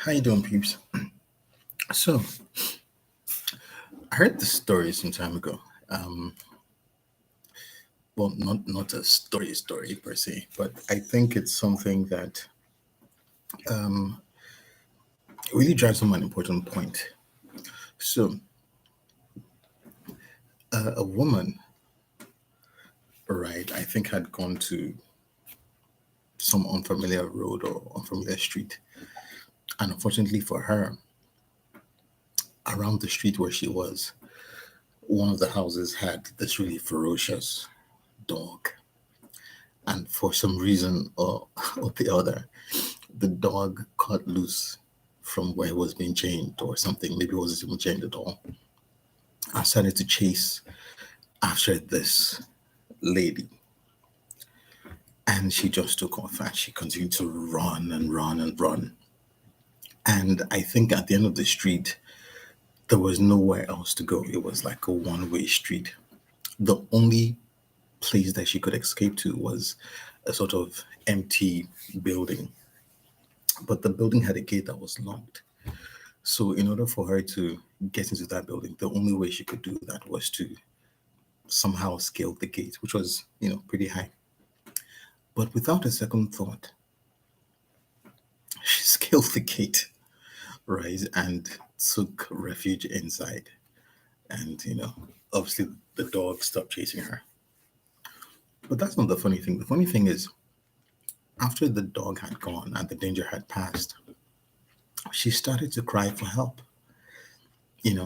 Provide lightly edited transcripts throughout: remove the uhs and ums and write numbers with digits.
How you doing, peeps? So, I heard this story some time ago. Um, well, not a story per se, but I think it's something that um, really drives home an important point. So, a woman, right, I think had gone to some unfamiliar road or unfamiliar street, and unfortunately for her, around the street where she was, one of the houses had this really ferocious dog, and for some reason or the other, the dog cut loose from where it was being chained or something. Maybe it wasn't even chained at all. I started to chase after this lady, and she just took off and she continued to run and run and run. And I think at the end of the street, there was nowhere else to go. It was like a one-way street. The only place that she could escape to was a sort of empty building, but the building had a gate that was locked. So, in order for her to get into that building, the only way she could do that was to somehow scale the gate, which was, pretty high. But without a second thought, she scaled the gate, right, and took refuge inside. And, obviously the dog stopped chasing her. But that's not the funny thing. The funny thing is, after the dog had gone and the danger had passed, she started to cry for help.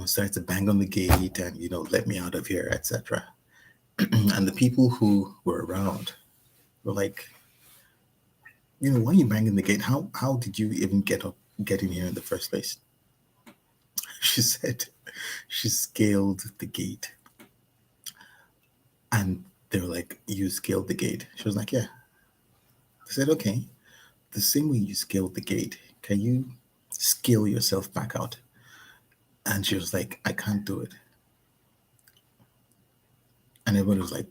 Started to bang on the gate and, let me out of here, etc. And the people who were around were like, why are you banging the gate? How did you even get in here in the first place? She said she scaled the gate. And they were like, you scaled the gate. She was like, yeah. They said, okay, the same way you scaled the gate, can you scale yourself back out? And she was like, I can't do it. And everyone was like,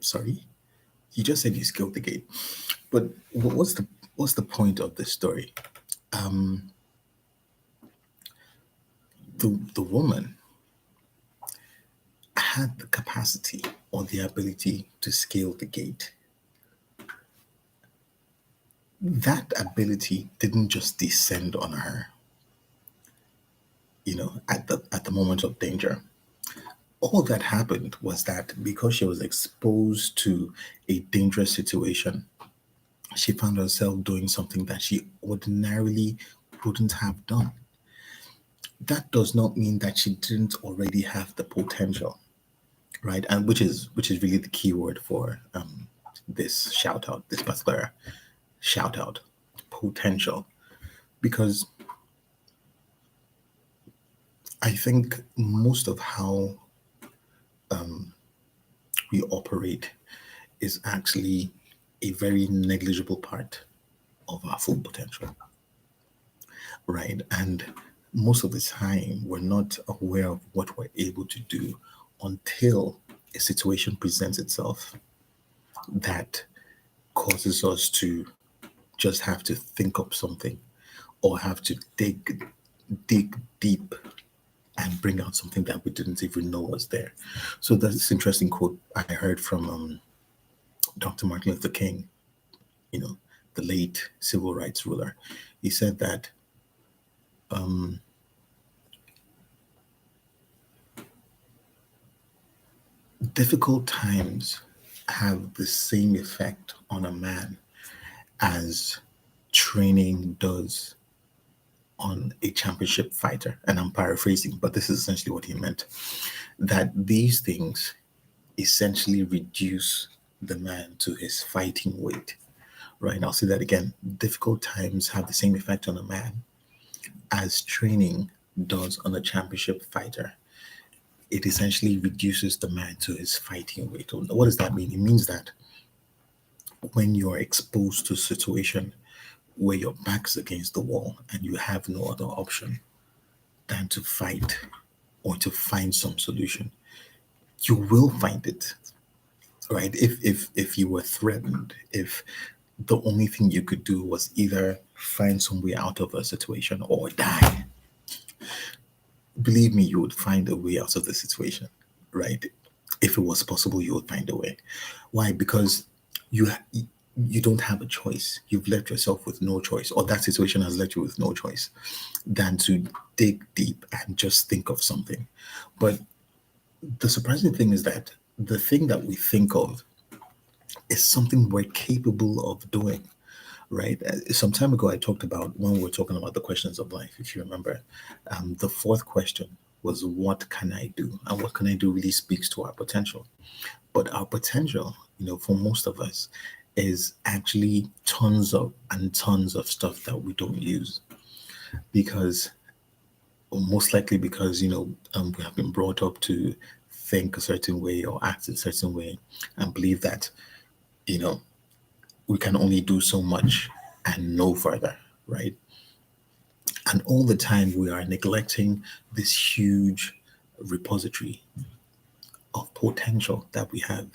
sorry? You just said you scaled the gate. But what's the point of this story? Um, the woman had the capacity or the ability to scale the gate. That ability didn't just descend on her, at the moment of danger. All that happened was that because she was exposed to a dangerous situation, she found herself doing something that she ordinarily wouldn't have done. That does not mean that she didn't already have the potential, right? And which is really the key word for this shout out, this particular shout out, potential. Because I think most of how we operate is actually a very negligible part of our full potential, right? And most of the time, we're not aware of what we're able to do until a situation presents itself that causes us to just have to think up something or have to dig deep and bring out something that we didn't even know was there. So that's this interesting quote I heard from Dr. Martin Luther King, you know, the late civil rights ruler. He said that um, difficult times have the same effect on a man as training does on a championship fighter. And I'm paraphrasing, but this is essentially what he meant, that these things essentially reduce the man to his fighting weight. Right? I'll say that again. Difficult times have the same effect on a man as training does on a championship fighter. It essentially reduces the man to his fighting weight. What does that mean? It means that when you're exposed to a situation where your back's against the wall and you have no other option than to fight or to find some solution, you will find it, right? If you were threatened, if the only thing you could do was either find some way out of a situation or die, believe me, you would find a way out of the situation, right? If it was possible, you would find a way. Why? Because you you don't have a choice. You've left yourself with no choice, or that situation has left you with no choice than to dig deep and just think of something. But the surprising thing is that the thing that we think of is something we're capable of doing, right? Some time ago, I talked about when we were talking about the questions of life, if you remember. The fourth question was, what can I do? And what can I do really speaks to our potential. But our potential, for most of us, is actually tons of and tons of stuff that we don't use because, or most likely because, we have been brought up to think a certain way or act a certain way and believe that, you know, we can only do so much and no further, right? And all the time we are neglecting this huge repository of potential that we have,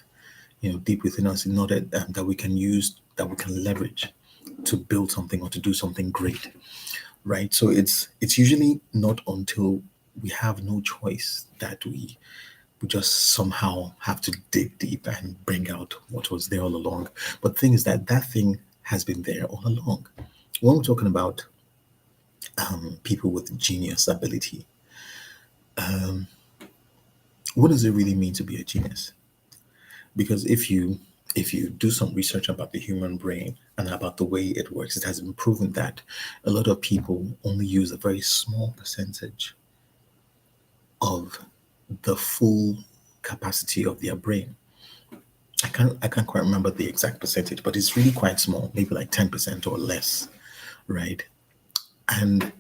deep within us in order that we can use, that we can leverage to build something or to do something great, right? So it's usually not until we have no choice that we just somehow have to dig deep and bring out what was there all along. But the thing is that that thing has been there all along. When we're talking about people with genius ability, what does it really mean to be a genius? Because if you do some research about the human brain and about the way it works, it has been proven that a lot of people only use a very small percentage of the full capacity of their brain. I can't quite remember the exact percentage, but it's really quite small, maybe like 10% or less, right? And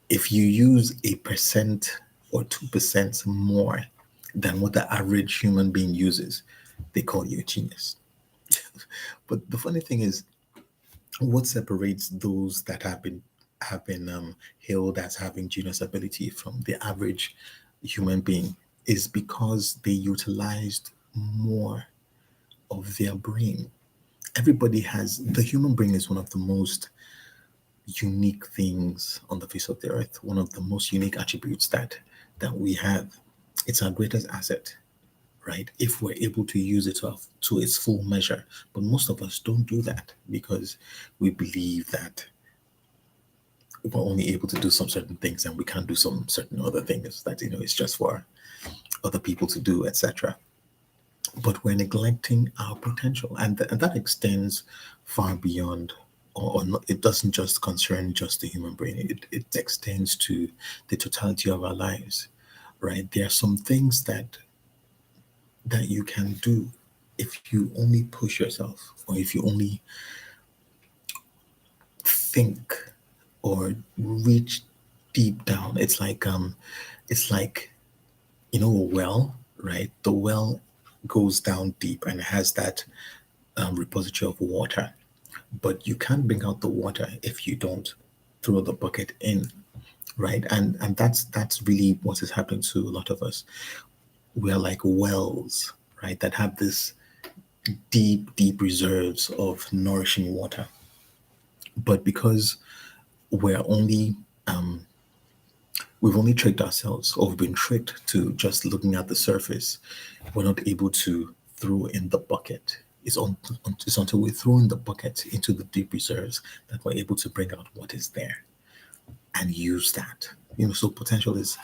if you use a percent or 2% more than what the average human being uses, they call you a genius. But the funny thing is, what separates those that have been hailed as having genius ability from the average human being is because they utilized more of their brain. Everybody has the human brain is one of the most unique things on the face of the earth, one of the most unique attributes that we have. It's our greatest asset, right? If we're able to use it to its full measure. But most of us don't do that because we believe that we're only able to do some certain things and we can't do some certain other things that it's just for other people to do, etc. But we're neglecting our potential, and that extends far beyond, or not, it doesn't just concern just the human brain. It extends to the totality of our lives, right? There are some things that you can do if you only push yourself, or if you only think or reach deep down. It's like a well, right? The well goes down deep and has that repository of water, but you can't bring out the water if you don't throw the bucket in, right? And that's really what is happening to a lot of us. We are like wells, right, that have this deep reserves of nourishing water, but because we're only we've only tricked ourselves, or we've been tricked to just looking at the surface, we're not able to throw in the bucket. It's until we throw in the bucket into the deep reserves that we're able to bring out what is there and use that. So potential is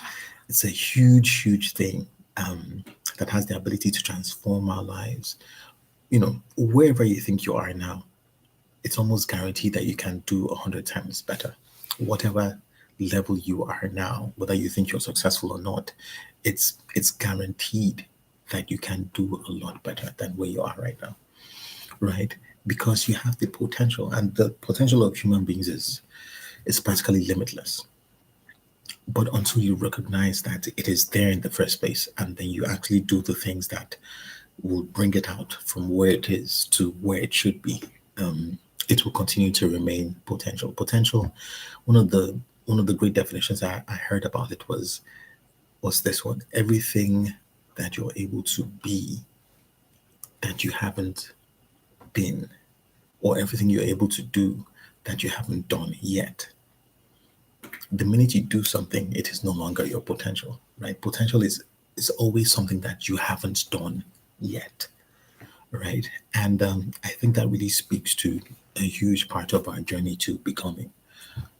it's a huge thing that has the ability to transform our lives. Wherever you think you are now, it's almost guaranteed that you can do 100 times better. Whatever level you are now, whether you think you're successful or not, it's guaranteed that you can do a lot better than where you are right now, right? Because you have the potential, and the potential of human beings is practically limitless. But until you recognize that it is there in the first place, and then you actually do the things that will bring it out from where it is to where it should be, it will continue to remain potential. Potential. One of the great definitions I heard about it was this one: everything that you're able to be that you haven't been, or everything you're able to do that you haven't done yet. The minute you do something, it is no longer your potential, right? Potential is always something that you haven't done yet, right? And I think that really speaks to a huge part of our journey to becoming,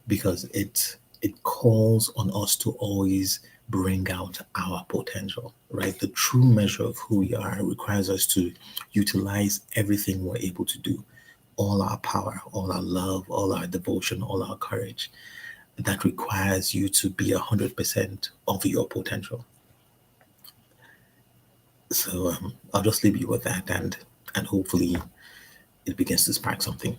because it calls on us to always bring out our potential, right? The true measure of who we are requires us to utilize everything we're able to do, all our power, all our love, all our devotion, all our courage. That requires you to be 100% of your potential. So I'll just leave you with that, and hopefully it begins to spark something